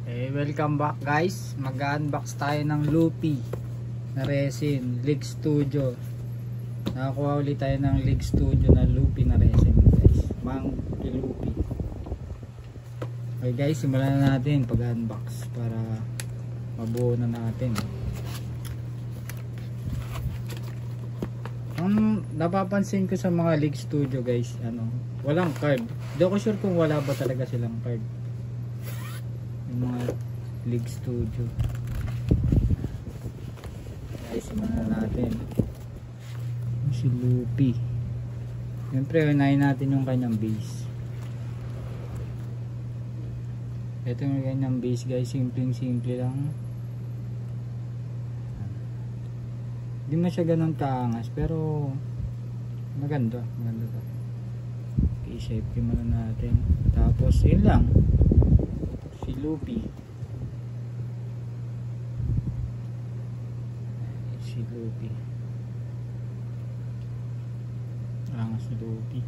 Welcome back guys. Mag-unbox tayo ng Lupi na resin, League Studio. Nakakuha ulit tayo ng League Studio na Lupi na resin guys. Mang Lupi. Okay guys, simulan na natin pag-unbox para mabuo na natin. Ang napapansin ko sa mga League Studio guys, walang card. Hindi ako sure kung wala ba talaga silang card. Yung mga League Studio. Guys, simulan na natin. Si Lupi. Siyempre, unahin natin yung kanyang base. Ito yung kanyang base guys. Simple lang. Hindi man siya ganun kaangas. Pero maganda. Maganda to. Okay, safety muna natin. Tapos, yun lang. Si Lupi. Si Lupi. Si Lupi.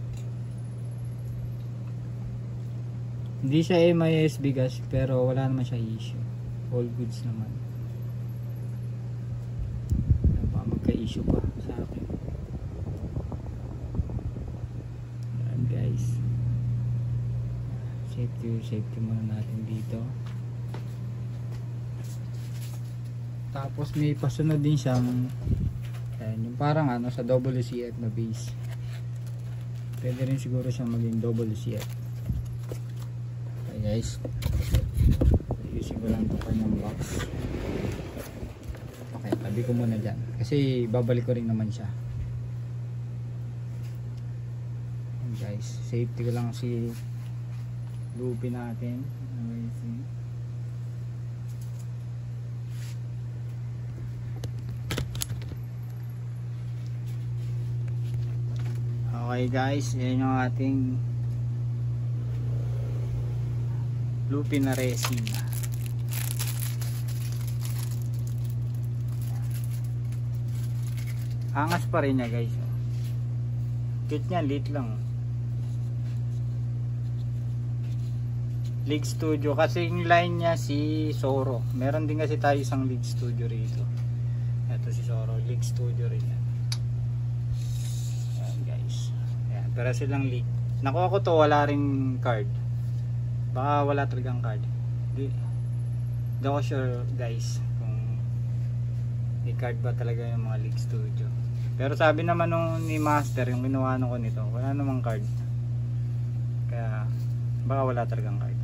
Hindi siya MISB guys, pero wala naman siya issue. All goods naman. Baka magka-issue pa sa akin. Ayan guys. Safety muna natin dito. Tapos may pasunod din siyang yung parang sa WCF na base. Pwede rin siguro siyang maging WCF. Okay guys, ayusin ko lang ito kanyang box. Okay, tabi ko muna dyan kasi babalik ko rin naman siya. Okay guys, safety ko lang si Lupi natin. Okay guys, yan yung ating Lupi na resin. Angas pa rin niya guys. Cute niya, lit lang. League Studio kasi yung line niya si Soro. Meron din kasi tayo isang League Studio rito. Ito si Soro, League Studio rin yan. Ayan guys. Ayan, pero silang leak. Nakuha ko to, wala ring card. Baka wala talagang card. Di ako sure guys kung may card ba talaga yung mga League Studio. Pero sabi naman nung ni Master, yung ginawa ko nito, wala namang card. Kaya baka wala talagang card.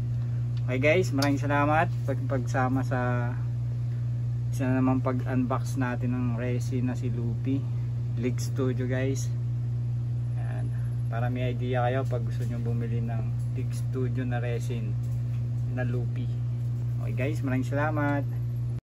Okay guys, maraming salamat pagsama sa isa naman pag-unbox natin ng resin na si Lupi League Studio guys. Ayan, para may idea kayo pag gusto nyo bumili ng League Studio na resin na Lupi. Okay guys, maraming salamat.